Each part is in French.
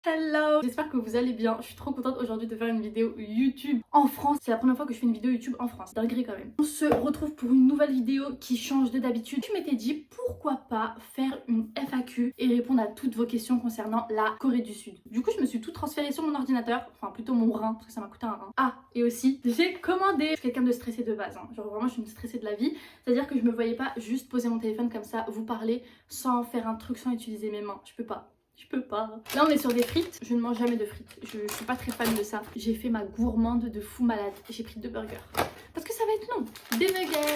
Hello, j'espère que vous allez bien. Je suis trop contente aujourd'hui de faire une vidéo YouTube en France. C'est la première fois que je fais une vidéo YouTube en France. Dinguerie quand même. On se retrouve pour une nouvelle vidéo qui change de d'habitude. Je m'étais dit pourquoi pas faire une FAQ et répondre à toutes vos questions concernant la Corée du Sud. Du coup, je me suis tout transféré sur mon ordinateur, enfin plutôt mon rein parce que ça m'a coûté un rein. Ah, et aussi, j'ai commandé. Je suis quelqu'un de stressé de base, hein. Genre vraiment, je suis une stressée de la vie. C'est-à-dire que je me voyais pas juste poser mon téléphone comme ça, vous parler sans faire un truc, sans utiliser mes mains. Je peux pas. Je peux pas. Là on est sur des frites, je ne mange jamais de frites, je suis pas très fan de ça. J'ai fait ma gourmande de fou malade, j'ai pris 2 burgers. Parce que ça va être long. Des nuggets.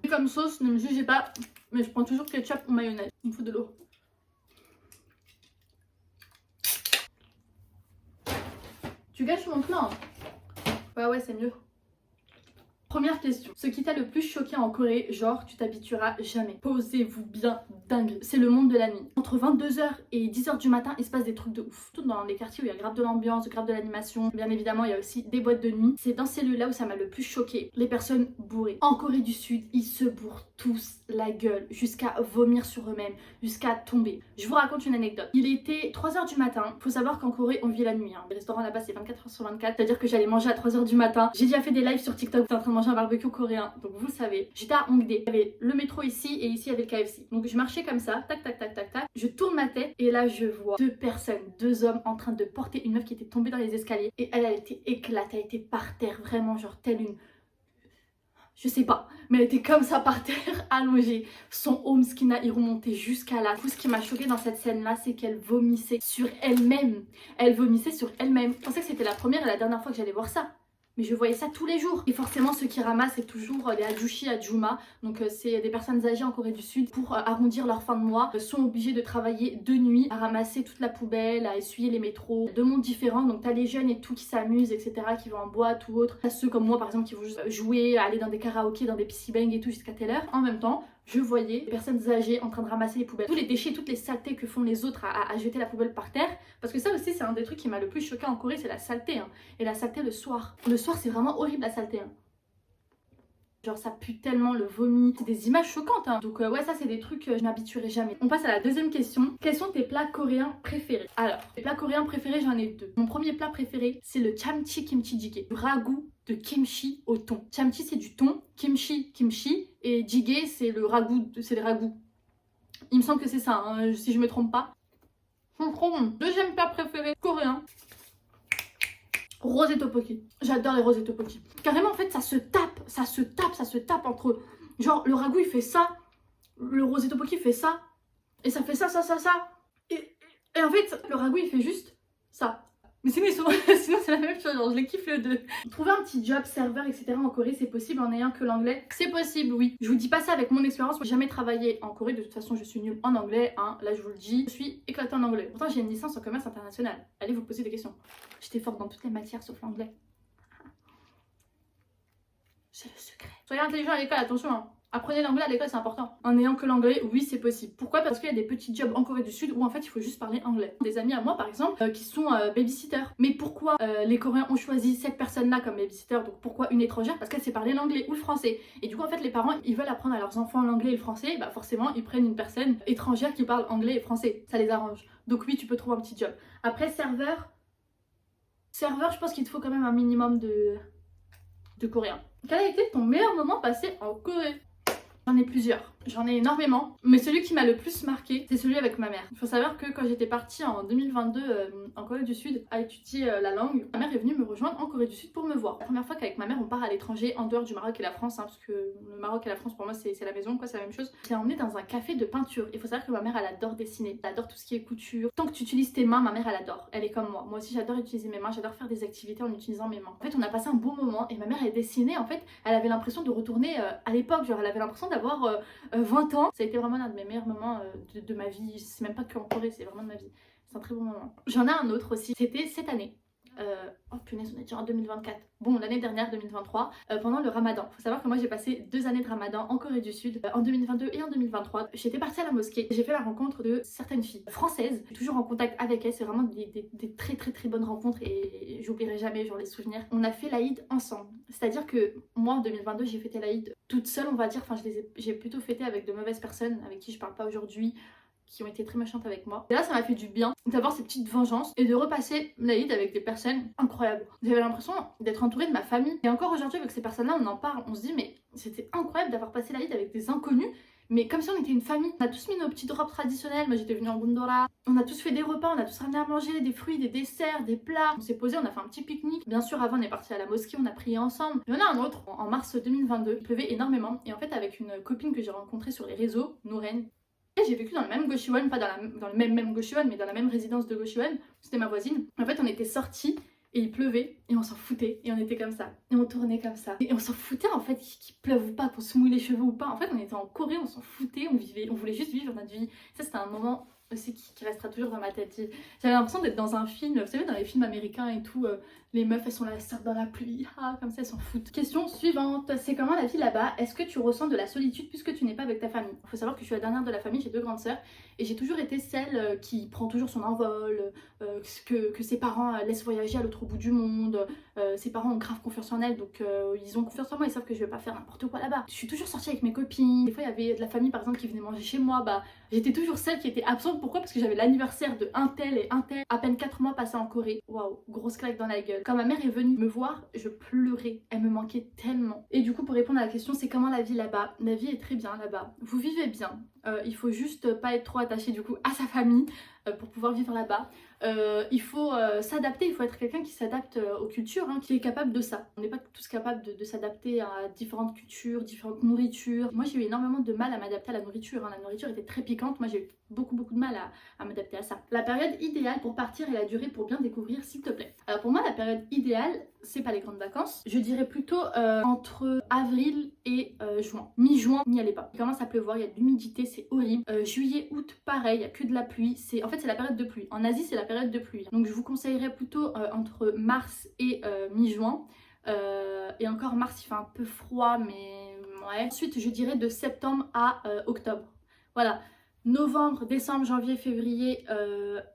Comme sauce, ne me jugez pas, mais je prends toujours ketchup ou mayonnaise. Il me faut de l'eau. Tu gâches mon plan. Ouais c'est mieux. Première question, ce qui t'a le plus choqué en Corée, genre tu t'habitueras jamais. Posez-vous bien, dingue. C'est le monde de la nuit. Entre 22h et 10h du matin, il se passe des trucs de ouf. Tout dans les quartiers où il y a grave de l'ambiance, grave de l'animation. Bien évidemment, il y a aussi des boîtes de nuit. C'est dans ces lieux-là où ça m'a le plus choqué. Les personnes bourrées. En Corée du Sud, ils se bourrent tous la gueule jusqu'à vomir sur eux-mêmes, jusqu'à tomber. Je vous raconte une anecdote. Il était 3h du matin. Faut savoir qu'en Corée, on vit la nuit. Les restaurants là-bas, c'est 24h sur 24. C'est-à-dire que j'allais manger à 3h du matin. J'ai déjà fait des lives sur TikTok. J'étais en train de manger un barbecue coréen, donc vous le savez. J'étais à Hongdae, il y avait le métro ici et ici il y avait le KFC. Donc je marchais comme ça, tac tac tac tac tac. Je tourne ma tête et là je vois 2 personnes, 2 hommes en train de porter une meuf qui était tombée dans les escaliers et elle était éclatée, elle était par terre, vraiment genre telle une... Je sais pas, mais elle était comme ça par terre, allongée. Son home skin il remontait jusqu'à là. Tout ce qui m'a choqué dans cette scène là, c'est qu'elle vomissait sur elle-même. Elle vomissait sur elle-même. Je pensais que c'était la première et la dernière fois que j'allais voir ça. Mais je voyais ça tous les jours. Et forcément, ceux qui ramassent, c'est toujours les Ajushi Ajuma. Donc c'est des personnes âgées en Corée du Sud. Pour arrondir leur fin de mois, sont obligés de travailler de nuit, à ramasser toute la poubelle, à essuyer les métros. Deux mondes différents. Donc t'as les jeunes et tout qui s'amusent, etc., qui vont en boîte ou autre. T'as ceux comme moi, par exemple, qui vont juste jouer, aller dans des karaokés, dans des piscines et tout jusqu'à telle heure. En même temps, je voyais des personnes âgées en train de ramasser les poubelles. Tous les déchets, toutes les saletés que font les autres à jeter la poubelle par terre. Parce que ça aussi, c'est un des trucs qui m'a le plus choqué en Corée, c'est la saleté. Hein. Et la saleté le soir. Le soir, c'est vraiment horrible la saleté. Hein. Genre ça pue tellement le vomi. C'est des images choquantes. Hein. Donc ouais, ça c'est des trucs je m'habituerai jamais. On passe à la deuxième question. Quels sont tes plats coréens préférés? Alors, les plats coréens préférés, j'en ai 2. Mon premier plat préféré, c'est le chamchi kimchi jjigae. Du ragoût de kimchi au thon. Chamchi c'est du thon, kimchi et jjigae c'est le ragoût, c'est les ragoûts. Il me semble que c'est ça, hein, si je me trompe pas. C'est trop bon. Deuxième plat préféré coréen. Rosé tteokbokki. J'adore les rosé tteokbokki. Carrément en fait ça se tape entre eux. Genre le ragoût il fait ça, le rosé tteokbokki fait ça, et ça fait ça. Et en fait le ragoût il fait juste ça. Mais sinon, sinon c'est la même chose, genre je les kiffe les deux. Trouver un petit job, serveur, etc. en Corée, c'est possible en ayant que l'anglais? C'est possible, oui. Je vous dis pas ça avec mon expérience, j'ai jamais travaillé en Corée, de toute façon je suis nulle en anglais, hein. Là je vous le dis, je suis éclatée en anglais. Pourtant j'ai une licence en commerce international. Allez vous poser des questions. J'étais forte dans toutes les matières sauf l'anglais. C'est le secret. Soyez intelligent à l'école, attention hein. Apprenez l'anglais à l'école, c'est important. En ayant que l'anglais, oui, c'est possible. Pourquoi? Parce qu'il y a des petits jobs en Corée du Sud où en fait il faut juste parler anglais. Des amis à moi par exemple qui sont babysitters. Mais pourquoi les Coréens ont choisi cette personne-là comme babysitter? Donc pourquoi une étrangère? Parce qu'elle sait parler l'anglais ou le français. Et du coup en fait les parents ils veulent apprendre à leurs enfants l'anglais et le français. Bah forcément ils prennent une personne étrangère qui parle anglais et français. Ça les arrange. Donc oui, tu peux trouver un petit job. Après serveur, je pense qu'il te faut quand même un minimum de coréen. Quel a été ton meilleur moment passé en Corée? J'en ai plusieurs, j'en ai énormément, mais celui qui m'a le plus marqué, c'est celui avec ma mère. Il faut savoir que quand j'étais partie en 2022 en Corée du Sud à étudier la langue, ma mère est venue me rejoindre en Corée du Sud pour me voir. La première fois qu'avec ma mère on part à l'étranger, en dehors du Maroc et la France, hein, parce que le Maroc et la France pour moi c'est la maison, quoi, c'est la même chose. Je l'ai emmenée dans un café de peinture. Il faut savoir que ma mère elle adore dessiner, elle adore tout ce qui est couture. Tant que tu utilises tes mains, ma mère elle adore, elle est comme moi. Moi aussi j'adore utiliser mes mains, j'adore faire des activités en utilisant mes mains. En fait on a passé un bon moment et ma mère elle dessinait, en fait elle avait l'impression de retourner à l'époque, genre elle avait l'impression d'avoir 20 ans. Ça a été vraiment l'un de mes meilleurs moments de ma vie. C'est même pas que en Corée, c'est vraiment de ma vie. C'est un très bon moment. J'en ai un autre aussi. C'était cette année. Oh punaise, on est déjà en 2024. Bon, l'année dernière, 2023, pendant le ramadan. Faut savoir que moi j'ai passé 2 années de ramadan en Corée du Sud, en 2022 et en 2023. J'étais partie à la mosquée. J'ai fait la rencontre de certaines filles françaises. Je suis toujours en contact avec elles. C'est vraiment des très bonnes rencontres et j'oublierai jamais genre les souvenirs. On a fait l'Aïd ensemble. C'est-à-dire que moi en 2022, j'ai fêté l'Aïd toute seule, on va dire. Enfin, j'ai plutôt fêté avec de mauvaises personnes avec qui je parle pas aujourd'hui. qui ont été très méchantes avec moi. Et là ça m'a fait du bien d'avoir ces petites vengeances et de repasser l'Aïd avec des personnes incroyables. J'avais l'impression d'être entourée de ma famille. Et encore aujourd'hui avec ces personnes-là on en parle, on se dit mais c'était incroyable d'avoir passé l'Aïd avec des inconnus. Mais comme si on était une famille. On a tous mis nos petites robes traditionnelles. Moi j'étais venue en Gundora. On a tous fait des repas, on a tous ramené à manger, des fruits, des desserts, des plats. On s'est posé, on a fait un petit pique-nique. Bien sûr, avant on est parti à la mosquée, on a prié ensemble. Il y en a un autre en mars 2022. Il pleuvait énormément. Et en fait, avec une copine que j'ai rencontrée sur les réseaux, Nouren, j'ai vécu dans le même Goshiwon, pas dans le même Goshiwon, mais dans la même résidence de Goshiwon. C'était ma voisine. En fait, on était sortis. Et il pleuvait et on s'en foutait et on était comme ça et on tournait comme ça et on s'en foutait en fait qu'il pleuve ou pas, qu'on se mouille les cheveux ou pas. En fait on était en Corée, on s'en foutait, on voulait juste vivre notre vie. Ça c'était un moment aussi qui restera toujours dans ma tête. J'avais l'impression d'être dans un film, vous savez dans les films américains et tout, les meufs elles sont là, elles sortent dans la pluie, comme ça elles s'en foutent. Question suivante, c'est comment la vie là-bas? Est-ce que tu ressens de la solitude puisque tu n'es pas avec ta famille? Il faut savoir que je suis la dernière de la famille, j'ai 2 grandes sœurs et j'ai toujours été celle qui prend toujours son envol, que ses parents laissent voyager à l'autre bout du monde. Ses parents ont grave confiance en elle, donc ils ont confiance en moi, ils savent que je vais pas faire n'importe quoi là-bas. Je suis toujours sortie avec mes copines. Des fois il y avait de la famille par exemple qui venait manger chez moi, bah j'étais toujours celle qui était absente. Pourquoi? Parce que j'avais l'anniversaire de un tel et un tel, à peine 4 mois passés en Corée. Waouh, grosse claque dans la gueule. Quand ma mère est venue me voir, je pleurais, elle me manquait tellement. Et du coup pour répondre à la question, c'est comment la vie là-bas? La vie est très bien là-bas, vous vivez bien. Il faut juste pas être trop attaché du coup à sa famille pour pouvoir vivre là-bas. Il faut s'adapter, il faut être quelqu'un qui s'adapte aux cultures, qui est capable de ça. On n'est pas tous capables de s'adapter à différentes cultures, différentes nourritures. Moi j'ai eu énormément de mal à m'adapter à la nourriture, la nourriture était très piquante, moi j'ai eu beaucoup de mal à m'adapter à ça. La période idéale pour partir et la durée pour bien découvrir s'il te plaît. Alors pour moi la période idéale, c'est pas les grandes vacances, je dirais plutôt entre avril et juin. Mi-juin, n'y allez pas. Il commence à pleuvoir, il y a de l'humidité, c'est horrible. Juillet, août, pareil, il y a que de la pluie. En fait c'est la période de pluie. En Asie c'est la période de pluie. Donc je vous conseillerais plutôt entre mars et mi-juin. Et encore mars il fait un peu froid mais ouais. Ensuite je dirais de septembre à octobre. Voilà. Novembre, décembre, janvier, février,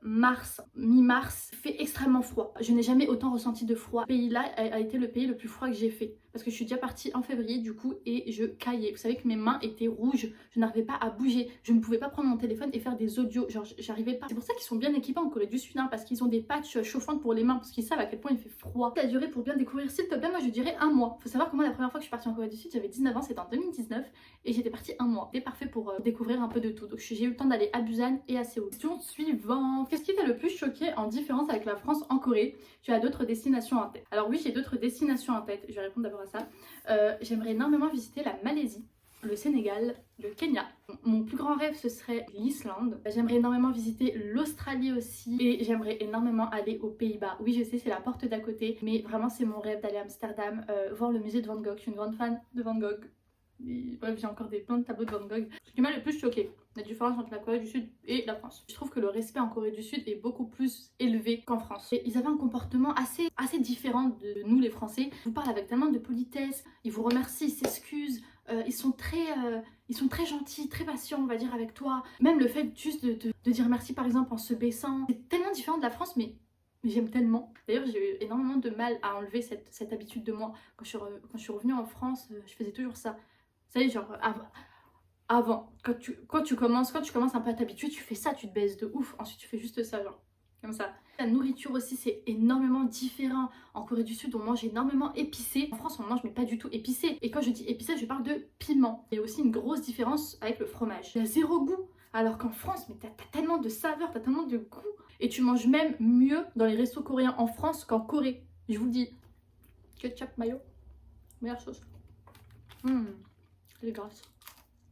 mars, mi-mars, fait extrêmement froid. Je n'ai jamais autant ressenti de froid. Ce pays-là a été le pays le plus froid que j'ai fait. Parce que je suis déjà partie en février du coup et je caillais. Vous savez que mes mains étaient rouges, je n'arrivais pas à bouger. Je ne pouvais pas prendre mon téléphone et faire des audios, genre j'arrivais pas. C'est pour ça qu'ils sont bien équipés en Corée du Sud, parce qu'ils ont des patchs chauffantes pour les mains, parce qu'ils savent à quel point il fait froid. La durée pour bien découvrir, s'il te plaît, moi je dirais 1 mois. Faut savoir que moi la première fois que je suis partie en Corée du Sud, j'avais 19 ans, c'était en 2019 et j'étais partie 1 mois. C'était parfait pour découvrir un peu de tout. Donc j'ai eu le temps d'aller à Busan et à Séoul. Question suivante. Qu'est-ce qui t'a le plus choqué en différence avec la France en Corée? Tu as d'autres destinations en tête? Alors oui, j'ai d'autres destinations en tête. Je vais répondre d'abord à ça. J'aimerais énormément visiter la Malaisie, le Sénégal, le Kenya. Mon plus grand rêve ce serait l'Islande. J'aimerais énormément visiter l'Australie aussi et j'aimerais énormément aller aux Pays-Bas. Oui je sais c'est la porte d'à côté mais vraiment c'est mon rêve d'aller à Amsterdam, voir le musée de Van Gogh. Je suis une grande fan de Van Gogh. Et bref j'ai encore plein de tableaux de Van Gogh. Ce qui m'a le plus choqué, la différence entre la Corée du Sud et la France. Je trouve que le respect en Corée du Sud est beaucoup plus élevé qu'en France. Et ils avaient un comportement assez différent de nous les Français. Ils vous parlent avec tellement de politesse, ils vous remercient, ils s'excusent. Ils sont très gentils, très patients on va dire avec toi. Même le fait juste de dire merci par exemple en se baissant. C'est tellement différent de la France mais j'aime tellement. D'ailleurs j'ai eu énormément de mal à enlever cette habitude de moi. Quand je suis revenue en France, je faisais toujours ça. Vous savez genre avant, quand tu commences un peu à t'habituer, tu fais ça, tu te baisses de ouf. Ensuite tu fais juste ça genre. Comme ça. La nourriture aussi c'est énormément différent. En Corée du Sud on mange énormément épicé. En France on mange mais pas du tout épicé. Et quand je dis épicé je parle de piment. Il y a aussi une grosse différence avec le fromage. Il y a 0 goût. Alors qu'en France mais t'as tellement de saveurs, t'as tellement de goût. Et tu manges même mieux dans les restos coréens en France qu'en Corée. Je vous le dis. Ketchup, mayo, meilleure chose. Elle est grasse.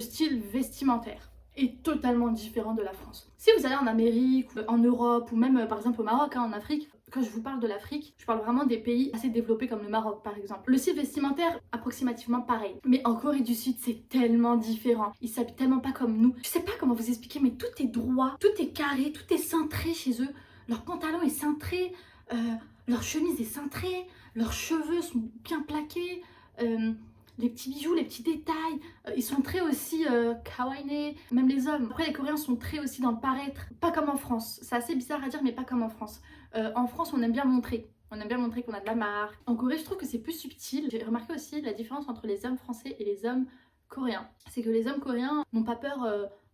Le style vestimentaire est totalement différent de la France. Si vous allez en Amérique, en Europe ou même par exemple au Maroc, en Afrique, quand je vous parle de l'Afrique, je parle vraiment des pays assez développés comme le Maroc par exemple. Le style vestimentaire approximativement pareil. Mais en Corée du Sud c'est tellement différent. Ils s'habillent tellement pas comme nous. Je sais pas comment vous expliquer mais tout est droit, tout est carré, tout est cintré chez eux. Leur pantalon est cintré, leur chemise est cintrée, leurs cheveux sont bien plaqués. Les petits bijoux, les petits détails, ils sont très aussi kawaii, même les hommes. Après les Coréens sont très aussi dans le paraître, pas comme en France. C'est assez bizarre à dire mais pas comme en France. En France on aime bien montrer. On aime bien montrer qu'on a de la marque. En Corée je trouve que c'est plus subtil. J'ai remarqué aussi la différence entre les hommes français et les hommes coréens. C'est que les hommes coréens n'ont pas peur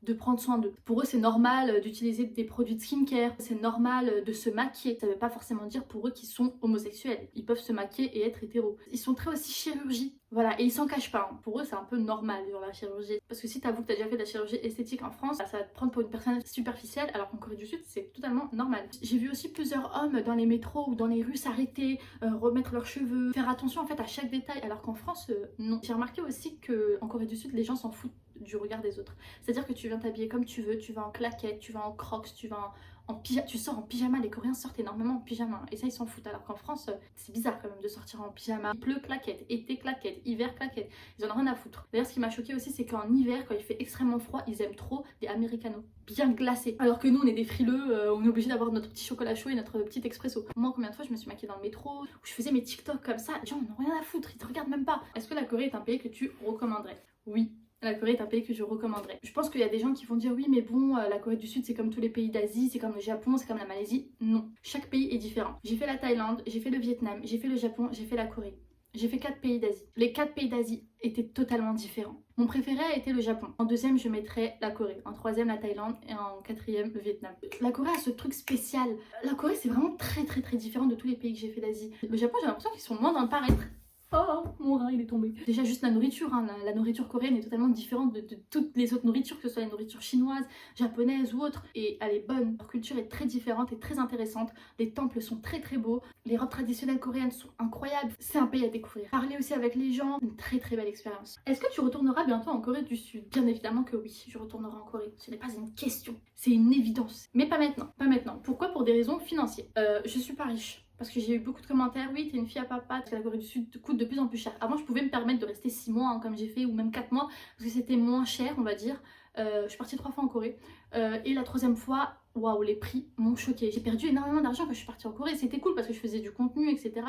de prendre soin d'eux. Pour eux, c'est normal d'utiliser des produits de skincare, c'est normal de se maquiller. Ça veut pas forcément dire pour eux qu'ils sont homosexuels. Ils peuvent se maquiller et être hétéros. Ils sont très aussi chirurgie. Voilà, et ils s'en cachent pas. Hein. Pour eux, c'est un peu normal dans la chirurgie. Parce que si t'avoues que t'as déjà fait de la chirurgie esthétique en France, ça va te prendre pour une personne superficielle, alors qu'en Corée du Sud, c'est totalement normal. J'ai vu aussi plusieurs hommes dans les métros ou dans les rues s'arrêter, remettre leurs cheveux, faire attention en fait à chaque détail, alors qu'en France, non. J'ai remarqué aussi qu'en Corée du Sud, les gens s'en foutent du regard des autres. C'est-à-dire que tu viens t'habiller comme tu veux, tu vas en claquettes, tu vas en crocs, tu vas en pyjama, tu sors en pyjama, les Coréens sortent énormément en pyjama et ça ils s'en foutent, alors qu'en France c'est bizarre quand même de sortir en pyjama. Il pleut, claquettes, été, claquettes, hiver, claquettes, ils en ont rien à foutre. D'ailleurs ce qui m'a choqué aussi c'est qu'en hiver quand il fait extrêmement froid ils aiment trop des americanos bien glacés, alors que nous on est des frileux, on est obligé d'avoir notre petit chocolat chaud et notre petit expresso. Moi combien de fois je me suis maquillée dans le métro, où je faisais mes TikTok comme ça, les gens n'en ont rien à foutre, ils te regardent même pas. Est-ce que la Corée est un pays que tu recommanderais? Oui. La Corée est un pays que je recommanderais. Je pense qu'il y a des gens qui vont dire oui mais bon la Corée du Sud c'est comme tous les pays d'Asie, c'est comme le Japon, c'est comme la Malaisie. Non, chaque pays est différent. J'ai fait la Thaïlande, j'ai fait le Vietnam, j'ai fait le Japon, j'ai fait la Corée. J'ai fait 4 pays d'Asie. Les 4 pays d'Asie étaient totalement différents. Mon préféré a été le Japon. En deuxième je mettrais la Corée. En troisième la Thaïlande et en quatrième le Vietnam. La Corée a ce truc spécial. La Corée c'est vraiment très différent de tous les pays que j'ai fait d'Asie. Le Japon j'ai l'impression qu'ils sont moins dans le paraître. Oh, mon rein il est tombé. Déjà juste la nourriture, hein. La nourriture coréenne est totalement différente de toutes les autres nourritures, que ce soit les nourritures chinoises, japonaises ou autres. Et elle est bonne, leur culture est très différente et très intéressante. Les temples sont très beaux, les robes traditionnelles coréennes sont incroyables. C'est un pays à découvrir. Parler aussi avec les gens, une très belle expérience. Est-ce que tu retourneras bientôt en Corée du Sud? Bien évidemment que oui, je retournerai en Corée. Ce n'est pas une question, c'est une évidence. Mais pas maintenant, pas maintenant. Pourquoi? Pour des raisons financières. Je suis pas riche. Parce que j'ai eu beaucoup de commentaires, oui t'es une fille à papa, parce que la Corée du Sud coûte de plus en plus cher. Avant je pouvais me permettre de rester 6 mois hein, comme j'ai fait, ou même 4 mois, parce que c'était moins cher on va dire. Je suis partie 3 fois en Corée, et la 3e fois, waouh les prix m'ont choquée. J'ai perdu énormément d'argent quand je suis partie en Corée, c'était cool parce que je faisais du contenu etc.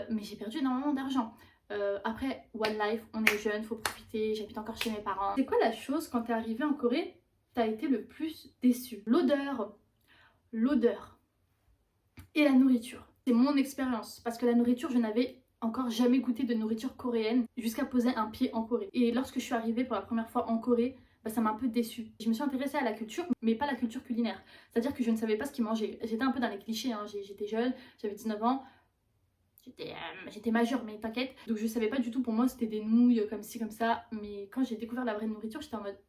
Mais j'ai perdu énormément d'argent. Après, one life, on est jeune, faut profiter, j'habite encore chez mes parents. C'est quoi la chose quand t'es arrivée en Corée, t'as été le plus déçue? L'odeur et la nourriture. C'est mon expérience parce que la nourriture, je n'avais encore jamais goûté de nourriture coréenne jusqu'à poser un pied en Corée. Et lorsque je suis arrivée pour la première fois en Corée, ça m'a un peu déçue. Je me suis intéressée à la culture, mais pas la culture culinaire. C'est-à-dire que je ne savais pas ce qu'ils mangeaient. J'étais un peu dans les clichés, hein. J'étais jeune, j'avais 19 ans. J'étais majeure, mais t'inquiète. Donc je savais pas du tout, pour moi c'était des nouilles comme ci, comme ça. Mais quand j'ai découvert la vraie nourriture, j'étais en mode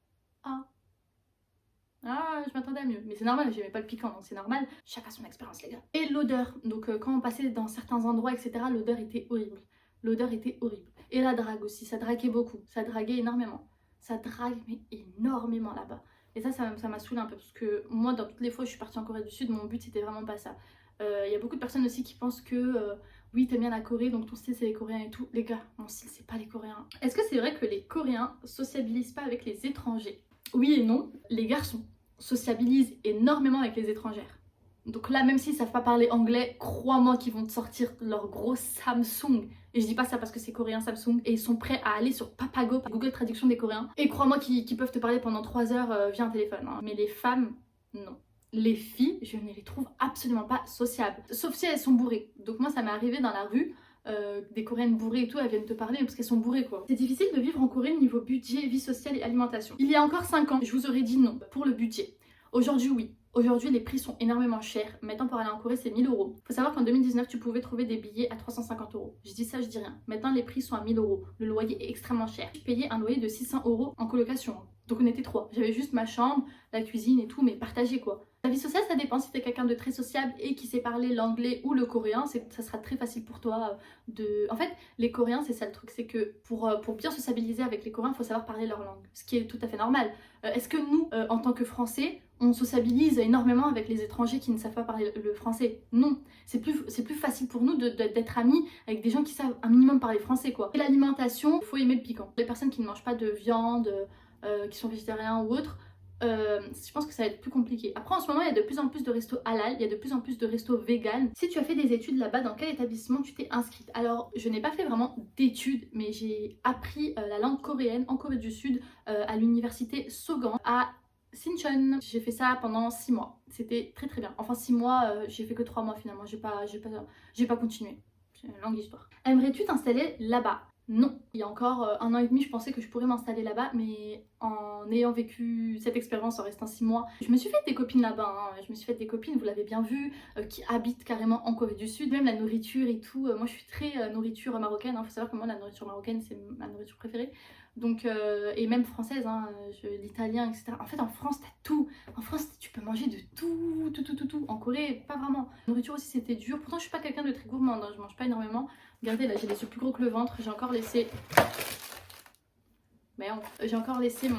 ah, je m'attendais à mieux. Mais c'est normal, j'aimais pas le piquant, donc c'est normal. Chacun son expérience, les gars. Et l'odeur. Donc quand on passait dans certains endroits, etc., l'odeur était horrible. L'odeur était horrible. Et la drague aussi, ça draguait beaucoup. Ça draguait énormément. Ça drague, mais énormément là-bas. Et ça m'a saoulé un peu. Parce que moi, dans toutes les fois où je suis partie en Corée du Sud, mon but, c'était vraiment pas ça. Y a beaucoup de personnes aussi qui pensent que... oui, t'aimes bien la Corée, donc ton style c'est les Coréens et tout. Les gars, mon style c'est pas les Coréens. Est-ce que c'est vrai que les Coréens sociabilisent pas avec les étrangers? Oui et non. Les garçons sociabilisent énormément avec les étrangères. Donc là, même s'ils savent pas parler anglais, crois-moi qu'ils vont te sortir leur gros Samsung. Et je dis pas ça parce que c'est coréen Samsung. Et ils sont prêts à aller sur Papago, Google Traduction des Coréens. Et crois-moi qu'ils peuvent te parler pendant 3 heures via un téléphone. Hein. Mais les femmes, non. Les filles, je ne les trouve absolument pas sociables. Sauf si elles sont bourrées. Donc moi, ça m'est arrivé dans la rue. Des Coréennes bourrées et tout, elles viennent te parler parce qu'elles sont bourrées quoi. C'est difficile de vivre en Corée niveau budget, vie sociale et alimentation. Il y a encore 5 ans, je vous aurais dit non pour le budget. Aujourd'hui oui. Aujourd'hui les prix sont énormément chers. Maintenant pour aller en Corée c'est 1000 €. Faut savoir qu'en 2019 tu pouvais trouver des billets à 350 €. Je dis ça, je dis rien. Maintenant les prix sont à 1000 €. Le loyer est extrêmement cher. Je payais un loyer de 600 € en colocation. Donc on était 3. J'avais juste ma chambre, la cuisine et tout, mais partagé quoi. La vie sociale ça dépend, si t'es quelqu'un de très sociable et qui sait parler l'anglais ou le coréen, ça sera très facile pour toi de... En fait, les Coréens c'est ça le truc, c'est que pour bien sociabiliser avec les Coréens, il faut savoir parler leur langue, ce qui est tout à fait normal. Est-ce que nous, en tant que Français, on sociabilise énormément avec les étrangers qui ne savent pas parler le français? Non, c'est plus facile pour nous d'être amis avec des gens qui savent un minimum parler français quoi. Et l'alimentation, il faut aimer le piquant. Les personnes qui ne mangent pas de viande, qui sont végétariens ou autres, je pense que ça va être plus compliqué. Après en ce moment il y a de plus en plus de restos halal, il y a de plus en plus de restos vegan. Si tu as fait des études là-bas, dans quel établissement tu t'es inscrite? Alors je n'ai pas fait vraiment d'études, mais j'ai appris la langue coréenne en Corée du Sud à l'université Sogang à Sinchon. J'ai fait ça pendant 6 mois, c'était très bien. Enfin 6 mois, j'ai fait que 3 mois finalement, j'ai pas continué. C'est une longue histoire. Aimerais-tu t'installer là-bas? Non. Il y a encore 1 an et demi, je pensais que je pourrais m'installer là-bas, mais en ayant vécu cette expérience en restant 6 mois, je me suis fait des copines là-bas, hein. Je me suis fait des copines, vous l'avez bien vu, qui habitent carrément en Corée du Sud, même la nourriture et tout. Moi je suis très nourriture marocaine, hein. Faut savoir que moi la nourriture marocaine c'est ma nourriture préférée. Donc, et même française, hein, l'italien, etc. En fait, en France, t'as tout. En France, tu peux manger de tout, tout, tout, tout, tout. En Corée, pas vraiment. La nourriture aussi, c'était dur. Pourtant, je suis pas quelqu'un de très gourmande, hein. Je mange pas énormément. Regardez, là, j'ai les yeux plus gros que le ventre. J'ai encore laissé... Merde. J'ai encore laissé mon...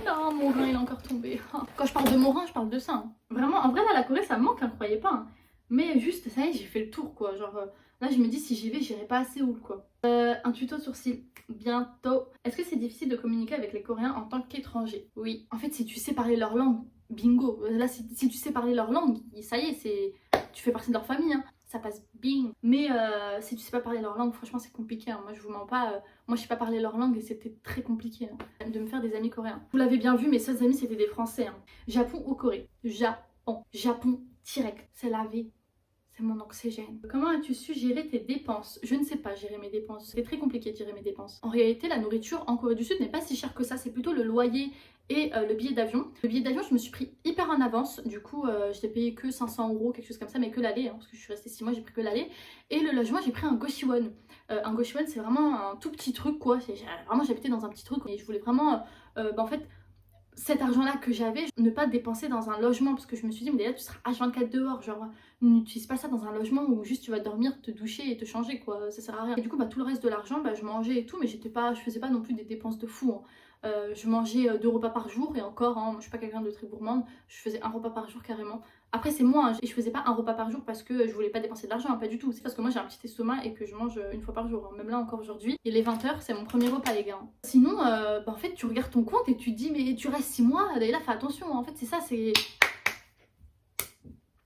Non, mon rein, il est encore tombé. Quand je parle de mon rein, je parle de ça, hein. Vraiment, en vrai, là, la Corée, ça me manque, hein, croyez pas, hein. Mais juste, ça y est, j'ai fait le tour, quoi. Genre, là, je me dis, si j'y vais, j'irai pas à Séoul, quoi. Un tuto sourcil, bientôt. Est-ce que c'est difficile de communiquer avec les Coréens en tant qu'étranger? Oui. En fait, si tu sais parler leur langue, bingo. Là, si tu sais parler leur langue, ça y est, tu fais partie de leur famille, hein. Ça passe bing. Mais si tu sais pas parler leur langue, franchement, c'est compliqué, hein. Moi, je vous mens pas. Moi, je sais pas parler leur langue et c'était très compliqué, hein, de me faire des amis coréens. Vous l'avez bien vu, mes seuls amis, c'était des Français, hein. Japon ou Corée? Japon. Japon direct. C'est la vie. C'est mon oxygène. Comment as-tu su gérer tes dépenses? Je ne sais pas gérer mes dépenses. C'est très compliqué de gérer mes dépenses. En réalité, la nourriture en Corée du Sud n'est pas si chère que ça. C'est plutôt le loyer et le billet d'avion. Le billet d'avion, je me suis pris hyper en avance. Du coup, je n'ai payé que 500 €, quelque chose comme ça, mais que l'aller, hein, parce que je suis restée 6 mois, j'ai pris que l'aller. Et le logement, j'ai pris un Goshiwon. Un Goshiwon, c'est vraiment un tout petit truc, quoi. Vraiment, j'habitais dans un petit truc et je voulais vraiment, en fait, cet argent-là que j'avais, ne pas dépenser dans un logement, parce que je me suis dit, mais déjà tu seras H24 dehors, genre n'utilise pas ça dans un logement où juste tu vas dormir, te doucher et te changer, quoi, ça sert à rien. Et du coup, bah, tout le reste de l'argent, bah, je mangeais et tout, mais je faisais pas non plus des dépenses de fou, hein. Je mangeais 2 repas par jour, et encore, hein, je suis pas quelqu'un de très gourmande, je faisais un repas par jour carrément. Après c'est moi, hein, et je faisais pas un repas par jour parce que je voulais pas dépenser de l'argent, hein, pas du tout. C'est parce que moi j'ai un petit estomac et que je mange une fois par jour, hein. Même là encore aujourd'hui, il est 20 h, c'est mon premier repas les gars. Sinon, bah, en fait tu regardes ton compte et tu te dis mais tu restes 6 mois, et là fais attention, hein. En fait c'est ça, c'est...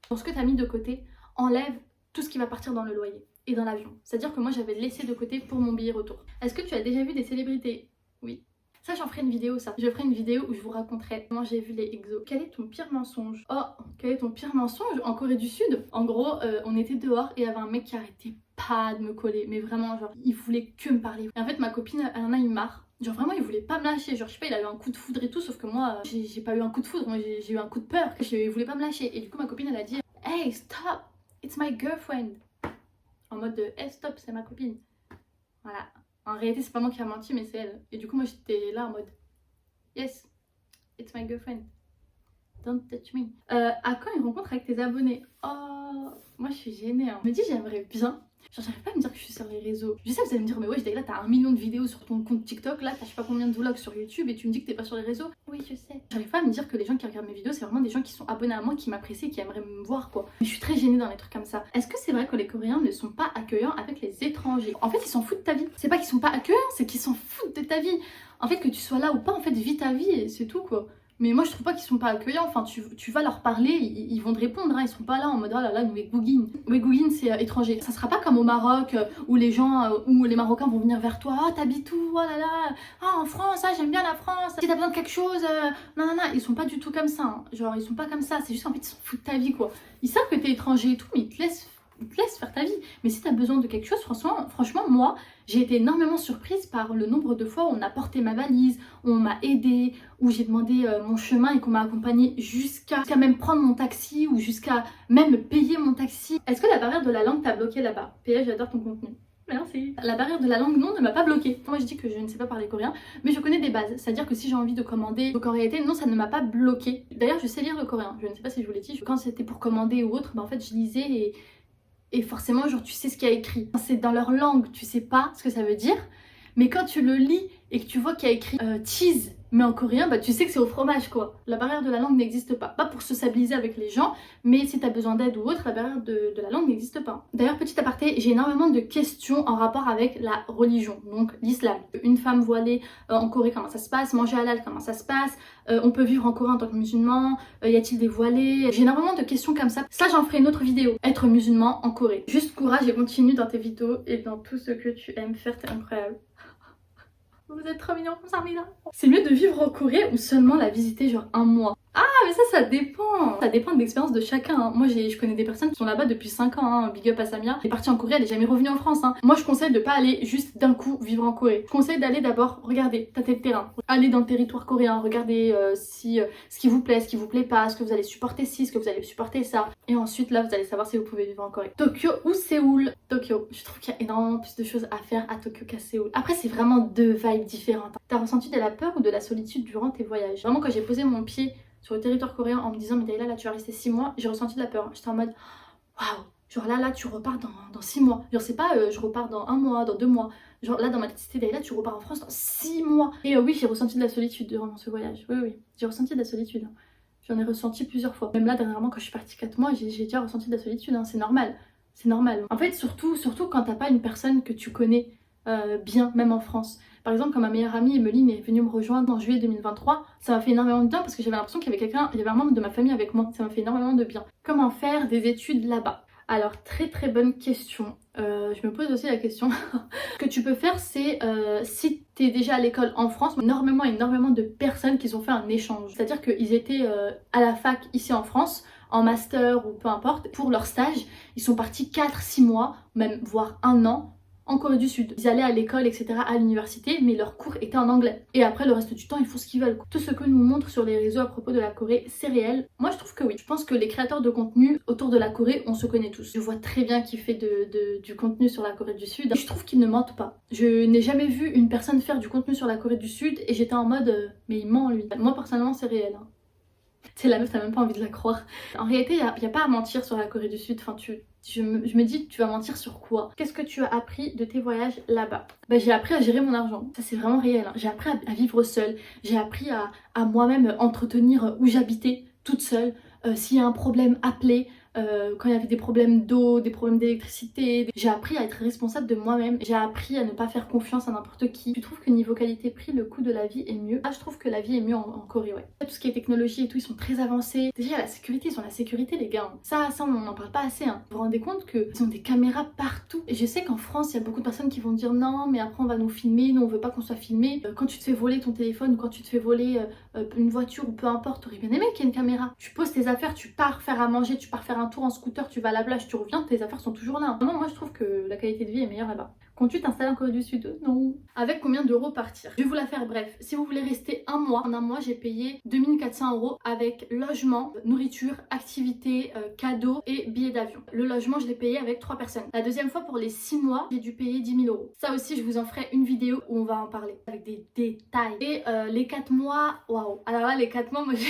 Pour ce que tu as mis de côté, enlève tout ce qui va partir dans le loyer et dans l'avion. C'est-à-dire que moi j'avais laissé de côté pour mon billet retour. Est-ce que tu as déjà vu des célébrités? Oui. Ça, j'en ferai une vidéo, ça. Je ferai une vidéo où je vous raconterai comment j'ai vu les exos. Quel est ton pire mensonge? Oh, quel est ton pire mensonge? En Corée du Sud, en gros, on était dehors et il y avait un mec qui arrêtait pas de me coller. Mais vraiment, genre, il voulait que me parler. Et en fait, ma copine, elle en a eu marre. Genre vraiment, il voulait pas me lâcher. Genre, je sais pas, il a eu un coup de foudre et tout, sauf que moi, j'ai pas eu un coup de foudre, moi j'ai eu un coup de peur. Il voulait pas me lâcher. Et du coup, ma copine, elle a dit, hey, stop, it's my girlfriend. En mode de, hey, stop, c'est ma copine. Voilà. En réalité, c'est pas moi qui a menti, mais c'est elle. Et du coup, moi, j'étais là en mode yes, it's my girlfriend. Don't touch me. À quand une rencontre avec tes abonnés? Oh, moi, je suis gênée, hein. Je me dis, j'aimerais bien. Genre, j'arrive pas à me dire que je suis sur les réseaux. Je sais que vous allez me dire, mais ouais, là, t'as 1 million de vidéos sur ton compte TikTok. Là, t'as je sais pas combien de vlogs sur YouTube et tu me dis que t'es pas sur les réseaux. Oui, je sais. J'arrive pas à me dire que les gens qui regardent mes vidéos, c'est vraiment des gens qui sont abonnés à moi, qui m'apprécient, qui aimeraient me voir, quoi. Mais je suis très gênée dans les trucs comme ça. Est-ce que c'est vrai que les Coréens ne sont pas accueillants avec les étrangers? En fait, ils s'en foutent de ta vie. C'est pas qu'ils sont pas accueillants, c'est qu'ils s'en foutent de ta vie. En fait, que tu sois là ou pas, en fait, vis ta vie et c'est tout, quoi. Mais moi je trouve pas qu'ils sont pas accueillants, enfin tu vas leur parler, ils vont te répondre, hein. Ils sont pas là en mode oh là là, nous Wegougin. Wegougin c'est étranger. Ça sera pas comme au Maroc où les gens, où les Marocains vont venir vers toi, oh t'habites où, oh là là, ah en France, ah j'aime bien la France, si t'as besoin de quelque chose, non non non, ils sont pas du tout comme ça, hein. Genre ils sont pas comme ça, c'est juste en fait ils s'en foutent de ta vie quoi. Ils savent que t'es étranger et tout, mais ils te laissent faire ta vie. Mais si t'as besoin de quelque chose, franchement moi j'ai été énormément surprise par le nombre de fois où on a porté ma valise, où on m'a aidée, où j'ai demandé mon chemin et qu'on m'a accompagnée jusqu'à même prendre mon taxi ou jusqu'à même payer mon taxi. Est-ce que la barrière de la langue t'a bloqué là-bas? PS, j'adore ton contenu. Merci. La barrière de la langue, non, ne m'a pas bloquée. Moi, je dis que je ne sais pas parler coréen, mais je connais des bases. C'est-à-dire que si j'ai envie de commander, donc en réalité, non, ça ne m'a pas bloquée. D'ailleurs, je sais lire le coréen. Je ne sais pas si je vous l'ai dit. Quand c'était pour commander ou autre, bah, en fait, je lisais et forcément, genre, tu sais ce qu'il y a écrit. C'est dans leur langue, tu sais pas ce que ça veut dire. Mais quand tu le lis et que tu vois qu'il y a écrit cheese, mais en coréen, bah tu sais que c'est au fromage quoi. La barrière de la langue n'existe pas. Pas pour sociabiliser avec les gens, mais si t'as besoin d'aide ou autre, la barrière de la langue n'existe pas. D'ailleurs, petit aparté, j'ai énormément de questions en rapport avec la religion, donc l'islam. Une femme voilée en Corée, comment ça se passe? Manger halal, comment ça se passe? On peut vivre en Corée en tant que musulman? Y a-t-il des voilés? J'ai énormément de questions comme ça. Ça, j'en ferai une autre vidéo. Être musulman en Corée. Juste courage et continue dans tes vidéos et dans tout ce que tu aimes faire, t'es incroyable. Vous êtes trop mignons comme ça, Mila. C'est mieux de vivre en Corée ou seulement la visiter genre 1 mois? Ah mais ça dépend. Ça dépend de l'expérience de chacun. Hein. Moi je connais des personnes qui sont là-bas depuis 5 ans. Hein. Big up à Samia. Elle est partie en Corée, elle est jamais revenue en France. Hein. Moi je conseille de pas aller juste d'un coup vivre en Corée. Je conseille d'aller d'abord regarder, tâter le terrain. Aller dans le territoire coréen, regarder si ce qui vous plaît, ce qui vous plaît pas, ce que vous allez supporter ci, ce que vous allez supporter ça. Et ensuite là vous allez savoir si vous pouvez vivre en Corée. Tokyo ou Séoul? Tokyo. Je trouve qu'il y a énormément plus de choses à faire à Tokyo qu'à Séoul. Après c'est vraiment deux vibes différentes. T'as ressenti de la peur ou de la solitude durant tes voyages? Vraiment quand j'ai posé mon pied sur le territoire coréen en me disant mais Daïla là tu vas rester 6 mois, j'ai ressenti de la peur. J'étais en mode waouh, genre là tu repars dans 6 mois. Genre c'est pas je repars dans 1 mois, dans 2 mois. Genre là dans ma tête c'était Daïla tu repars en France dans 6 mois. Et oui j'ai ressenti de la solitude durant ce voyage. Oui j'ai ressenti de la solitude. J'en ai ressenti plusieurs fois. Même là dernièrement quand je suis partie 4 mois j'ai déjà ressenti de la solitude. Hein. C'est normal. C'est normal. En fait surtout quand t'as pas une personne que tu connais bien, même en France. Par exemple, quand ma meilleure amie Emeline est venue me rejoindre en juillet 2023, ça m'a fait énormément de bien parce que j'avais l'impression qu'il y avait quelqu'un, il y avait un membre de ma famille avec moi. Ça m'a fait énormément de bien. Comment faire des études là-bas? Alors, très bonne question. Je me pose aussi la question. Ce que tu peux faire, c'est si tu es déjà à l'école en France, énormément de personnes qui ont fait un échange. C'est-à-dire qu'ils étaient à la fac ici en France, en master ou peu importe, pour leur stage. Ils sont partis 4-6 mois, même voire 1 an, en Corée du Sud. Ils allaient à l'école, etc., à l'université, mais leurs cours étaient en anglais. Et après, le reste du temps, ils font ce qu'ils veulent. Tout ce que nous montre sur les réseaux à propos de la Corée, c'est réel. Moi, je trouve que oui. Je pense que les créateurs de contenu autour de la Corée, on se connaît tous. Je vois très bien qui fait du contenu sur la Corée du Sud. Je trouve qu'ils ne mentent pas. Je n'ai jamais vu une personne faire du contenu sur la Corée du Sud et j'étais en mode mais il ment lui. Moi, personnellement, c'est réel. Hein. Tu sais, la meuf, t'as même pas envie de la croire. En réalité, y a pas à mentir sur la Corée du Sud. Enfin, je me dis, tu vas mentir sur quoi? Qu'est-ce que tu as appris de tes voyages là-bas? Bah, j'ai appris à gérer mon argent. Ça, c'est vraiment réel. Hein. J'ai appris à vivre seule. J'ai appris à moi-même entretenir où j'habitais, toute seule. S'il y a un problème, appeler. Quand il y avait des problèmes d'eau, des problèmes d'électricité. J'ai appris à être responsable de moi-même. J'ai appris à ne pas faire confiance à n'importe qui. Tu trouves que niveau qualité-prix, le coût de la vie est mieux? Ah, je trouve que la vie est mieux en Corée, ouais. Tout ce qui est technologie et tout, ils sont très avancés. Déjà, la sécurité, ils ont la sécurité, les gars. Ça on n'en parle pas assez. Hein. Vous vous rendez compte qu'ils ont des caméras partout. Et je sais qu'en France, il y a beaucoup de personnes qui vont dire non, mais après on va nous filmer, nous on veut pas qu'on soit filmé. Quand tu te fais voler ton téléphone ou quand tu te fais voler une voiture ou peu importe, t'aurais bien aimé qu'il y ait une caméra. Tu poses tes affaires, tu pars faire à manger, tu pars faire un tour en scooter, tu vas à la plage, tu reviens, tes affaires sont toujours là. Non, moi je trouve que la qualité de vie est meilleure là-bas. Comptes-tu t'installer en Corée du Sud? Non. Avec combien d'euros partir? Je vais vous la faire bref. Si vous voulez rester 1 mois, en 1 mois j'ai payé 2400 € avec logement, nourriture, activités, cadeaux et billets d'avion. Le logement je l'ai payé avec 3 personnes. La deuxième fois pour les 6 mois j'ai dû payer 10 000 €. Ça aussi je vous en ferai une vidéo où on va en parler avec des détails. Et les 4 mois, waouh. Alors là les 4 mois moi j'ai...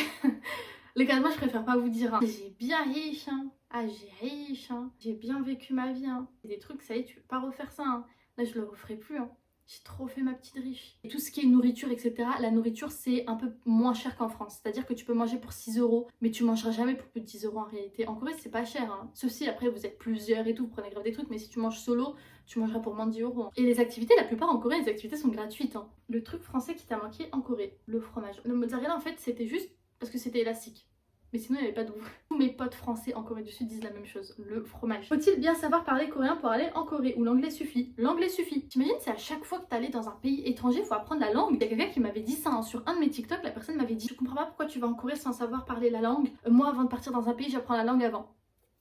Les 4 mois je préfère pas vous dire. Hein. J'ai bien riche hein. Ah j'ai riche hein. J'ai bien vécu ma vie hein. Des trucs ça y est tu peux pas refaire ça hein. Là je le referai plus hein. J'ai trop fait ma petite riche. Et tout ce qui est nourriture etc. La nourriture c'est un peu moins cher qu'en France. C'est à dire que tu peux manger pour 6 € mais tu mangeras jamais pour plus de 10 € en réalité. En Corée c'est pas cher hein. Ceci après vous êtes plusieurs et tout, vous prenez grave des trucs. Mais si tu manges solo tu mangeras pour moins de 10 €. Hein. Et les activités, la plupart en Corée, les activités sont gratuites. Hein. Le truc français qui t'a manqué en Corée, le fromage. Le mozzarella en fait c'était juste parce que c'était élastique. Mais sinon il n'y avait pas de goût. Tous mes potes français en Corée du Sud disent la même chose, le fromage. Faut-il bien savoir parler coréen pour aller en Corée ou l'anglais suffit? L'anglais suffit. T'imagines c'est à chaque fois que t'allais dans un pays étranger, il faut apprendre la langue. Il y a quelqu'un qui m'avait dit ça hein. Sur un de mes TikTok, la personne m'avait dit je comprends pas pourquoi tu vas en Corée sans savoir parler la langue. Moi avant de partir dans un pays j'apprends la langue avant.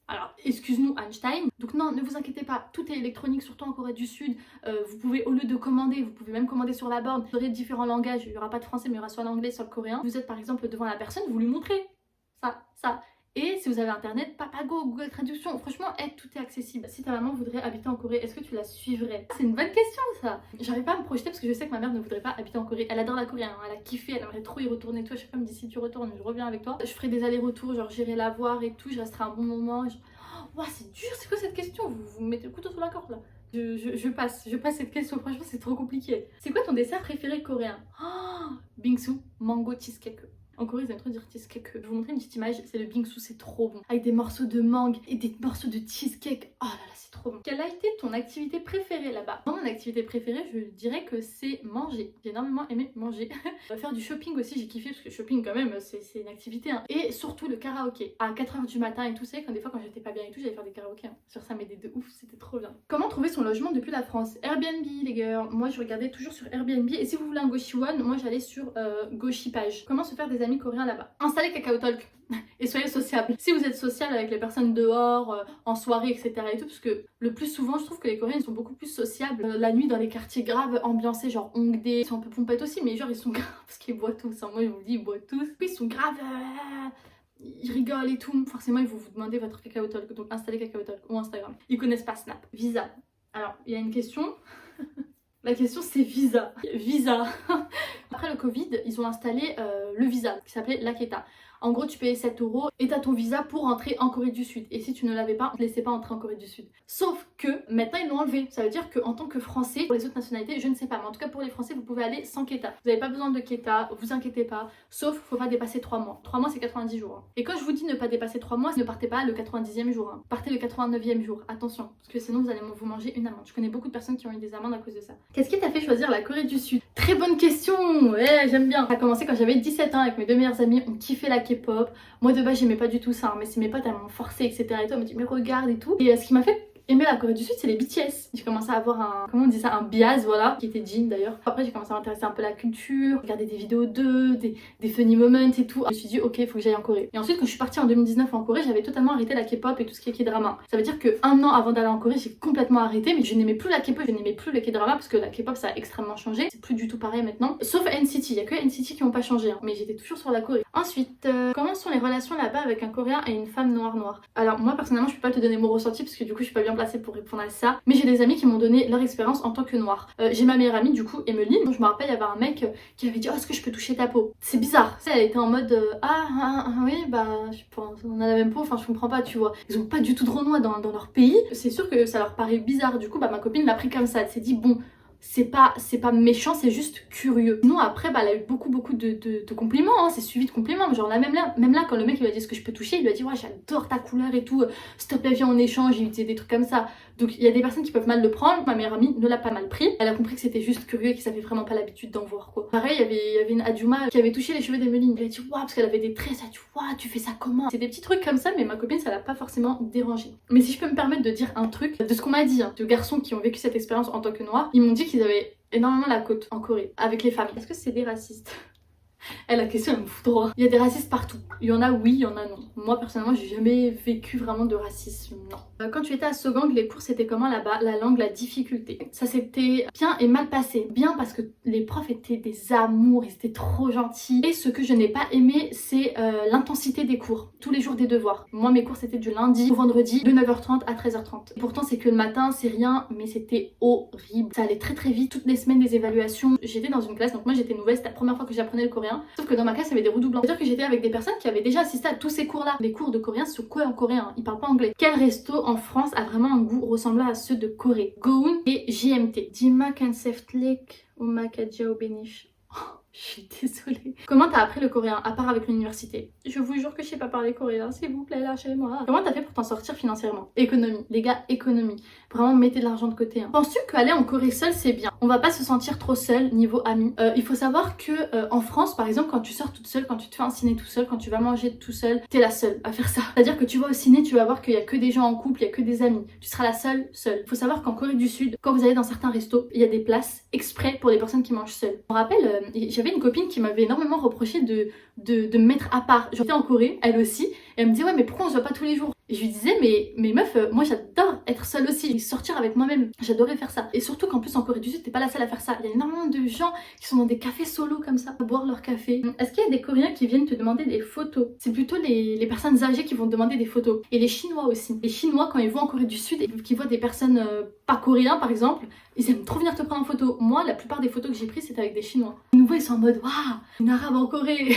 Alors, excuse-nous Einstein. Donc non, ne vous inquiétez pas, tout est électronique, surtout en Corée du Sud. Vous pouvez, au lieu de commander, vous pouvez même commander sur la borne. Vous aurez différents langages, il n'y aura pas de français, mais il y aura soit l'anglais, soit le coréen. Vous êtes par exemple devant la personne, vous lui montrez ça. Et si vous avez internet, Papago, Google Traduction, franchement, tout est accessible. Si ta maman voudrait habiter en Corée, est-ce que tu la suivrais? C'est une bonne question ça. J'arrive pas à me projeter parce que je sais que ma mère ne voudrait pas habiter en Corée. Elle adore la Corée, hein. Elle a kiffé, elle aimerait trop y retourner. Toi, je sais pas, me dit si tu retournes, je reviens avec toi. Je ferai des allers-retours, genre j'irai la voir et tout, je resterai un bon moment. Oh, c'est dur, c'est quoi cette question? Vous mettez le couteau sur la corde là. Je passe cette question, franchement c'est trop compliqué. C'est quoi ton dessert préféré coréen? Oh, bingsu, mango cheesecake. En Corée, ils aiment trop dire cheesecake. Je vais vous montrer une petite image, c'est le bingsu, c'est trop bon. Avec des morceaux de mangue et des morceaux de cheesecake. Oh là là, c'est trop bon. Quelle a été ton activité préférée là-bas? Mon activité préférée, je dirais que c'est manger. J'ai énormément aimé manger. Faire du shopping aussi, j'ai kiffé parce que shopping quand même, c'est une activité. Hein. Et surtout le karaoké. À 4 h du matin et tout ça, quand des fois quand j'étais pas bien et tout, j'allais faire des karaokés. Hein. Sur ça m'aidait de ouf, c'était trop bien. Comment trouver son logement depuis la France? Airbnb les gars. Moi je regardais toujours sur Airbnb. Et si vous voulez un Goshiwon, moi j'allais sur Goshipage. Comment se faire des des amis coréens là-bas. Installez Kakao Talk et soyez sociable. Si vous êtes social avec les personnes dehors, en soirée, etc. et tout, parce que le plus souvent, je trouve que les Coréens ils sont beaucoup plus sociables la nuit dans les quartiers graves, ambiancés, genre Hongdae. Ils sont un peu pompettes aussi, mais genre ils sont graves parce qu'ils boivent tous. Hein. Moi je vous le dis, ils boivent tous. Puis ils sont graves. Ils rigolent et tout. Forcément, ils vont vous demander votre Kakao Talk. Donc installez Kakao Talk ou Instagram. Ils connaissent pas Snap. Visa. Alors, il y a une question. La question c'est visa. Visa. Après le Covid, ils ont installé le visa qui s'appelait Laketa. En gros, tu payais 7 € et t'as ton visa pour entrer en Corée du Sud. Et si tu ne l'avais pas, on te laissait pas entrer en Corée du Sud. Sauf que maintenant ils l'ont enlevé. Ça veut dire qu'en tant que Français, pour les autres nationalités, je ne sais pas, mais en tout cas pour les Français, vous pouvez aller sans Keta. Vous n'avez pas besoin de Keta, vous inquiétez pas. Sauf faut pas dépasser 3 mois. 3 mois c'est 90 jours. Hein. Et quand je vous dis ne pas dépasser 3 mois, ne partez pas le 90e jour. Hein. Partez le 89e jour. Attention, parce que sinon vous allez vous manger une amende. Je connais beaucoup de personnes qui ont eu des amendes à cause de ça. Qu'est-ce qui t'a fait choisir la Corée du Sud? Très bonne question. Ouais, j'aime bien. Ça a commencé quand j'avais 17 ans avec mes deux meilleures amies. On kiffait la K-pop. Moi de base j'aimais pas du tout ça, hein, mais c'est mes potes elles m'ont forcé, etc. Et tout, elles m'ont dit mais regarde et tout. Et ce qui m'a fait aimer la Corée du Sud, c'est les BTS. J'ai commencé à avoir un, comment on dit ça, un bias, voilà, qui était Jin d'ailleurs. Après j'ai commencé à m'intéresser un peu à la culture, regarder des vidéos d'eux, des funny moments et tout. Je me suis dit ok, faut que j'aille en Corée. Et ensuite quand je suis partie en 2019 en Corée, j'avais totalement arrêté la K-pop et tout ce qui est K-drama. Ça veut dire que un an avant d'aller en Corée, j'ai complètement arrêté, mais je n'aimais plus la K-pop, je n'aimais plus le K-drama parce que la K-pop ça a extrêmement changé. C'est plus du tout pareil maintenant. Sauf NCT, il y a que NCT qui n'ont pas changé, hein. Mais j'étais toujours sur la Corée. Ensuite, comment sont les relations là-bas avec un Coréen et une femme noire? Alors moi personnellement, je peux pas te donner mon ressenti parce que du coup, je suis pas bien placée pour répondre à ça. Mais j'ai des amis qui m'ont donné leur expérience en tant que noire. J'ai ma meilleure amie du coup, Emeline. Donc, je me rappelle, il y avait un mec qui avait dit oh, est-ce que je peux toucher ta peau? C'est bizarre. Tu sais, elle était en mode oui, bah je pense, on a la même peau, enfin je comprends pas, tu vois. Ils ont pas du tout de renois dans leur pays. C'est sûr que ça leur paraît bizarre. Du coup, bah ma copine l'a pris comme ça. Elle s'est dit bon, c'est pas méchant, c'est juste curieux. Sinon après bah elle a eu beaucoup de compliments, hein. C'est suivi de compliments, genre là même là quand le mec il lui a dit est-ce que je peux toucher, il lui a dit ouais j'adore ta couleur et tout, s'il te plaît viens en échange, il lui disait des trucs comme ça. Donc il y a des personnes qui peuvent mal le prendre, ma meilleure amie ne l'a pas mal pris, elle a compris que c'était juste curieux et qu'ils avaient vraiment pas l'habitude d'en voir quoi. Pareil il y avait une Adjuma qui avait touché les cheveux d'Emeline, elle a dit waouh parce qu'elle avait des traits, ça tu vois tu fais ça comment? C'est des petits trucs comme ça mais ma copine ça l'a pas forcément dérangé. Mais si je peux me permettre de dire un truc, de ce qu'on m'a dit, hein, de garçons qui ont vécu cette expérience en tant que noirs, ils m'ont dit qu'ils avaient énormément la côte en Corée avec les femmes. Est-ce que c'est des racistes? La question elle me fout droit. Il y a des racistes partout. Il y en a oui, il y en a non. Moi personnellement j'ai jamais vécu vraiment de racisme, non. Quand tu étais à Sogang, les cours c'était comment là-bas? La langue, la difficulté. Ça s'était bien et mal passé. Bien parce que les profs étaient des amours, ils étaient trop gentils. Et ce que je n'ai pas aimé c'est l'intensité des cours. Tous les jours des devoirs. Moi mes cours c'était du lundi au vendredi de 9h30 à 13h30. Pourtant c'est que le matin, c'est rien, mais c'était horrible. Ça allait très très vite. Toutes les semaines des évaluations. J'étais dans une classe, donc moi j'étais nouvelle, c'était la première fois que j'apprenais le coréen. Sauf que dans ma classe, il y avait des redoublants. C'est-à-dire que j'étais avec des personnes qui avaient déjà assisté à tous ces cours-là. Les cours de coréen sont quoi en coréen? Ils parlent pas anglais. Quel resto en France a vraiment un goût ressemblant à ceux de Corée? Goun et JMT. Dima Kanseftlek ou Makadja au Béniche. Je suis désolée. Comment t'as appris le coréen à part avec l'université? Je vous jure que je sais pas parler coréen, s'il vous plaît, lâchez-moi. Comment t'as fait pour t'en sortir financièrement? Économie, les gars, économie. Vraiment mettez de l'argent de côté. Hein. Penses-tu qu'aller en Corée seul c'est bien? On va pas se sentir trop seul niveau amis. Il faut savoir que en France, par exemple, quand tu sors toute seule, quand tu te fais un ciné tout seul, quand tu vas manger tout seul, t'es la seule à faire ça. C'est-à-dire que tu vas au ciné, tu vas voir qu'il y a que des gens en couple, il y a que des amis. Tu seras la seule. Il faut savoir qu'en Corée du Sud, quand vous allez dans certains restos, il y a des places exprès pour les personnes qui mangent seules. Je me rappelle, j'avais une copine qui m'avait énormément reproché de me mettre à part. J'étais en Corée, elle aussi, et elle me disait ouais mais pourquoi on se voit pas tous les jours? Et je lui disais mais meuf, moi j'adore être seule aussi, sortir avec moi-même, j'adorais faire ça. Et surtout qu'en plus en Corée du Sud t'es pas la seule à faire ça. Il y a énormément de gens qui sont dans des cafés solo comme ça, à boire leur café. Est-ce qu'il y a des Coréens qui viennent te demander des photos? C'est plutôt les personnes âgées qui vont te demander des photos. Et les Chinois aussi. Les Chinois quand ils vont en Corée du Sud et qu'ils voient des personnes pas coréens par exemple, ils aiment trop venir te prendre en photo. Moi la plupart des photos que j'ai prises c'était avec des Chinois. Les nouveaux ils sont en mode waouh, une arabe en Corée.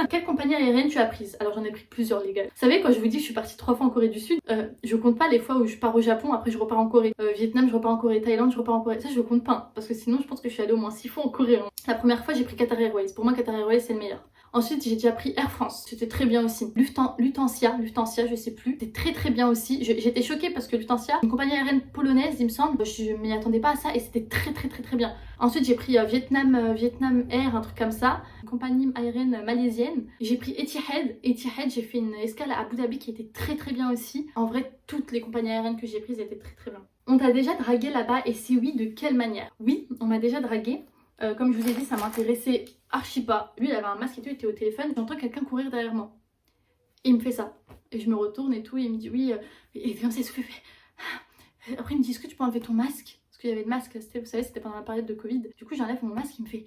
Quelle compagnie aérienne tu as prise? Alors j'en ai pris plusieurs les gars. Vous savez quand je vous dis que je suis partie 3 fois en Corée du Sud, je compte pas les fois où je pars au Japon, après je repars en Corée. Vietnam je repars en Corée, Thaïlande je repars en Corée. Ça je compte pas hein, parce que sinon je pense que je suis allée au moins 6 fois en Corée. Hein. La première fois j'ai pris Qatar Airways. Pour moi Qatar Airways c'est le meilleur. Ensuite, j'ai déjà pris Air France, c'était très bien aussi. Lufthansa, je sais plus, c'était très bien aussi. J'étais choquée parce que Lufthansa, une compagnie aérienne polonaise, il me semble, je m'y attendais pas à ça et c'était très bien. Ensuite, j'ai pris Vietnam Air, un truc comme ça, une compagnie aérienne malaisienne. J'ai pris Etihad, j'ai fait une escale à Abu Dhabi qui était très bien aussi. En vrai, toutes les compagnies aériennes que j'ai prises étaient très bien. On t'a déjà dragué là-bas et si oui, de quelle manière? Oui, on m'a déjà dragué. Comme je vous ai dit, ça m'intéressait archi pas. Lui il avait un masque et tout, il était au téléphone, j'entends quelqu'un courir derrière moi. Et il me fait ça. Et je me retourne et tout, et il me dit oui, et il était comme ça, il fait. Après il me dit est-ce que tu peux enlever ton masque? Parce qu'il y avait le masque, vous savez c'était pendant la période de Covid. Du coup j'enlève mon masque, il me fait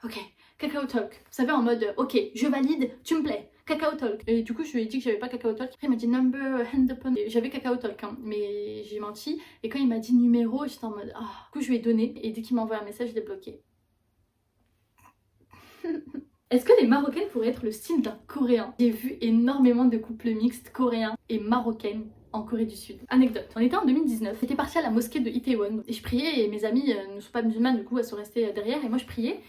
ok, Kakao Talk. Vous savez en mode ok, je valide, tu me plais. Kakao Talk. Et du coup je lui ai dit que j'avais pas Kakao Talk. Après il m'a dit number, hand upon. J'avais Kakao Talk hein, mais j'ai menti. Et quand il m'a dit numéro, j'étais en mode ah. Du coup je lui ai donné et dès qu'il m'a envoyé un message, je l'ai bloqué. Est-ce que les Marocaines pourraient être le style d'un Coréen? J'ai vu énormément de couples mixtes coréens et marocaines en Corée du Sud. Anecdote, on était en 2019, j'étais partie à la mosquée de Itaewon et je priais et mes amies ne sont pas musulmanes, du coup elles sont restées derrière et moi je priais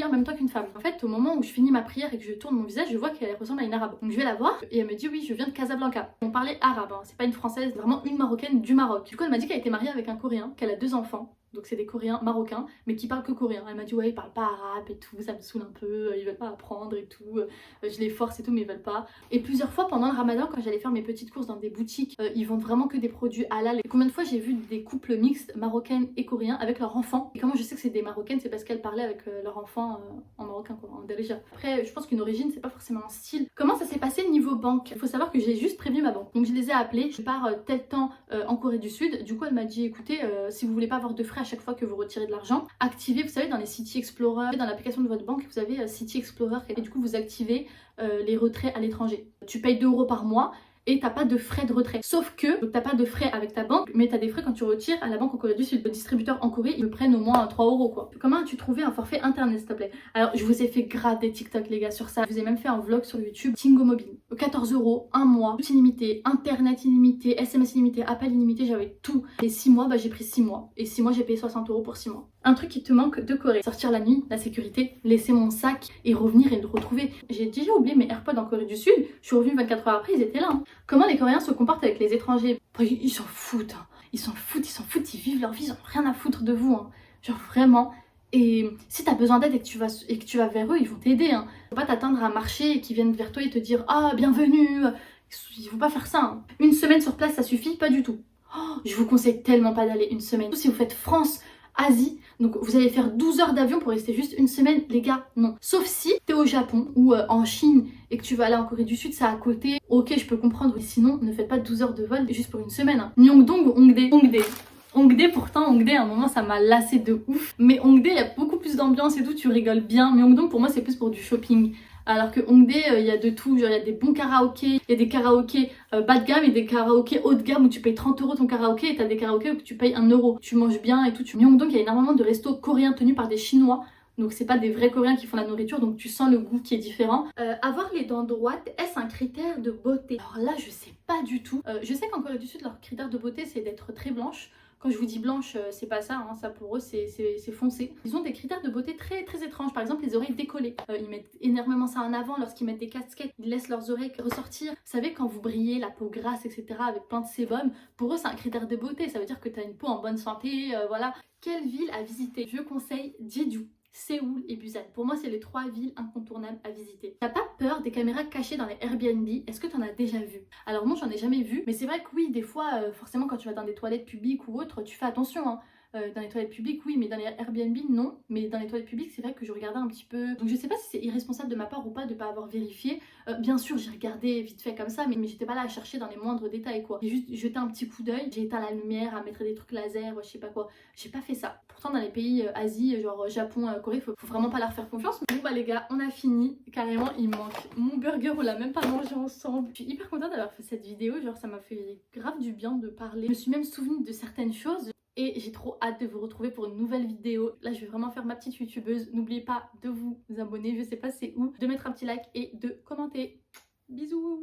en même temps qu'une femme. En fait au moment où je finis ma prière et que je tourne mon visage, je vois qu'elle ressemble à une arabe. Donc je vais la voir et elle me dit oui je viens de Casablanca. On parlait arabe, hein. C'est pas une française, vraiment une marocaine du Maroc. Du coup elle m'a dit qu'elle était mariée avec un Coréen, qu'elle a 2 enfants. Donc c'est des Coréens marocains, mais qui parlent que coréen. Elle m'a dit ouais ils parlent pas arabe et tout, ça me saoule un peu, ils veulent pas apprendre et tout, je les force et tout mais ils veulent pas. Et plusieurs fois pendant le ramadan quand j'allais faire mes petites courses dans des boutiques, ils vendent vraiment que des produits halal. Et combien de fois j'ai vu des couples mixtes marocaines et coréens avec leurs enfants. Et comment je sais que c'est des marocaines, c'est parce qu'elles parlaient avec leurs enfants en marocain quoi, en darija. Après je pense qu'une origine c'est pas forcément un style. Comment ça s'est passé niveau banque? Il faut savoir que j'ai juste prévenu ma banque. Donc je les ai appelés, je pars tel temps en Corée du Sud. Du coup elle m'a dit écoutez si vous voulez pas avoir de frais à chaque fois que vous retirez de l'argent, activez, vous savez dans les City Explorer, dans l'application de votre banque vous avez City Explorer et du coup vous activez les retraits à l'étranger. Tu payes 2 € par mois et t'as pas de frais de retrait. Sauf que t'as pas de frais avec ta banque, mais t'as des frais quand tu retires à la banque en Corée du Sud. Le distributeur en Corée, ils me prennent au moins 3 € quoi. Comment as-tu trouvé un forfait internet s'il te plaît? Alors je vous ai fait grave des TikTok les gars sur ça. Je vous ai même fait un vlog sur YouTube. Tingo Mobile. 14 €, 1 mois, tout illimité, internet illimité, SMS illimité, appel illimité, j'avais tout. Et 6 mois, bah j'ai pris 6 mois. Et 6 mois j'ai payé 60 € pour 6 mois. Un truc qui te manque de Corée, sortir la nuit, la sécurité, laisser mon sac et revenir et le retrouver. J'ai déjà oublié mes AirPods en Corée du Sud, je suis revenue 24 heures après, ils étaient là. Hein. Comment les Coréens se comportent avec les étrangers? Ils s'en foutent, hein. Ils s'en foutent, ils vivent leur vie, ils ont rien à foutre de vous. Hein. Genre vraiment. Et si t'as besoin d'aide et que tu vas vers eux, ils vont t'aider. Hein. Faut pas t'attendre à marcher et qu'ils viennent vers toi et te dire ah bienvenue. Il faut pas faire ça. Hein. Une semaine sur place ça suffit? Pas du tout. Oh, je vous conseille tellement pas d'aller une semaine. Surtout si vous faites France, Asie, donc vous allez faire 12 heures d'avion pour rester juste une semaine, les gars, non. Sauf si t'es au Japon ou en Chine et que tu vas aller en Corée du Sud, c'est à côté, ok je peux comprendre, mais sinon ne faites pas 12 heures de vol juste pour une semaine. Hein. Myeongdong ou Hongdae, pourtant Hongdae à un moment ça m'a lassé de ouf, mais Hongdae il y a beaucoup plus d'ambiance et tout, tu rigoles bien. Myeongdong pour moi c'est plus pour du shopping. Alors que Hongdae, il y a de tout, genre il y a des bons karaokés, il y a des karaokés bas de gamme et des karaokés haut de gamme où tu payes 30 € ton karaoké et t'as des karaokés où tu payes 1 €. Tu manges bien et tout. Myeongdong, il y a énormément de restos coréens tenus par des Chinois. Donc c'est pas des vrais Coréens qui font la nourriture, donc tu sens le goût qui est différent. Avoir les dents droites, est-ce un critère de beauté? Alors là, je sais pas du tout. Je sais qu'en Corée du Sud, leur critère de beauté, c'est d'être très blanche. Quand je vous dis blanche, c'est pas ça, hein, ça pour eux c'est foncé. Ils ont des critères de beauté très très étranges, par exemple les oreilles décollées. Ils mettent énormément ça en avant lorsqu'ils mettent des casquettes, ils laissent leurs oreilles ressortir. Vous savez quand vous brillez, la peau grasse, etc. avec plein de sébum, pour eux c'est un critère de beauté, ça veut dire que tu as une peau en bonne santé, voilà. Quelle ville à visiter? Je conseille Jeju, Séoul et Busan. Pour moi, c'est les 3 villes incontournables à visiter. T'as pas peur des caméras cachées dans les Airbnb? Est-ce que t'en as déjà vu? Alors non, j'en ai jamais vu, mais c'est vrai que oui, des fois, forcément, quand tu vas dans des toilettes publiques ou autres, tu fais attention. Hein. Dans les toilettes publiques, oui, mais dans les Airbnb, non. Mais dans les toilettes publiques, c'est vrai que je regardais un petit peu. Donc je sais pas si c'est irresponsable de ma part ou pas de pas avoir vérifié. Bien sûr, j'ai regardé vite fait comme ça, mais j'étais pas là à chercher dans les moindres détails, quoi. J'ai juste jeté un petit coup d'œil, j'ai éteint la lumière, à mettre des trucs laser, je sais pas quoi. J'ai pas fait ça. Pourtant, dans les pays Asie, genre Japon, Corée, faut vraiment pas leur faire confiance. Bon, bah les gars, on a fini. Carrément, il manque mon burger, on l'a même pas mangé ensemble. Je suis hyper contente d'avoir fait cette vidéo, genre ça m'a fait grave du bien de parler. Je me suis même souvenue de certaines choses. Et j'ai trop hâte de vous retrouver pour une nouvelle vidéo. Là, je vais vraiment faire ma petite youtubeuse. N'oubliez pas de vous abonner, je sais pas c'est où, de mettre un petit like et de commenter. Bisous!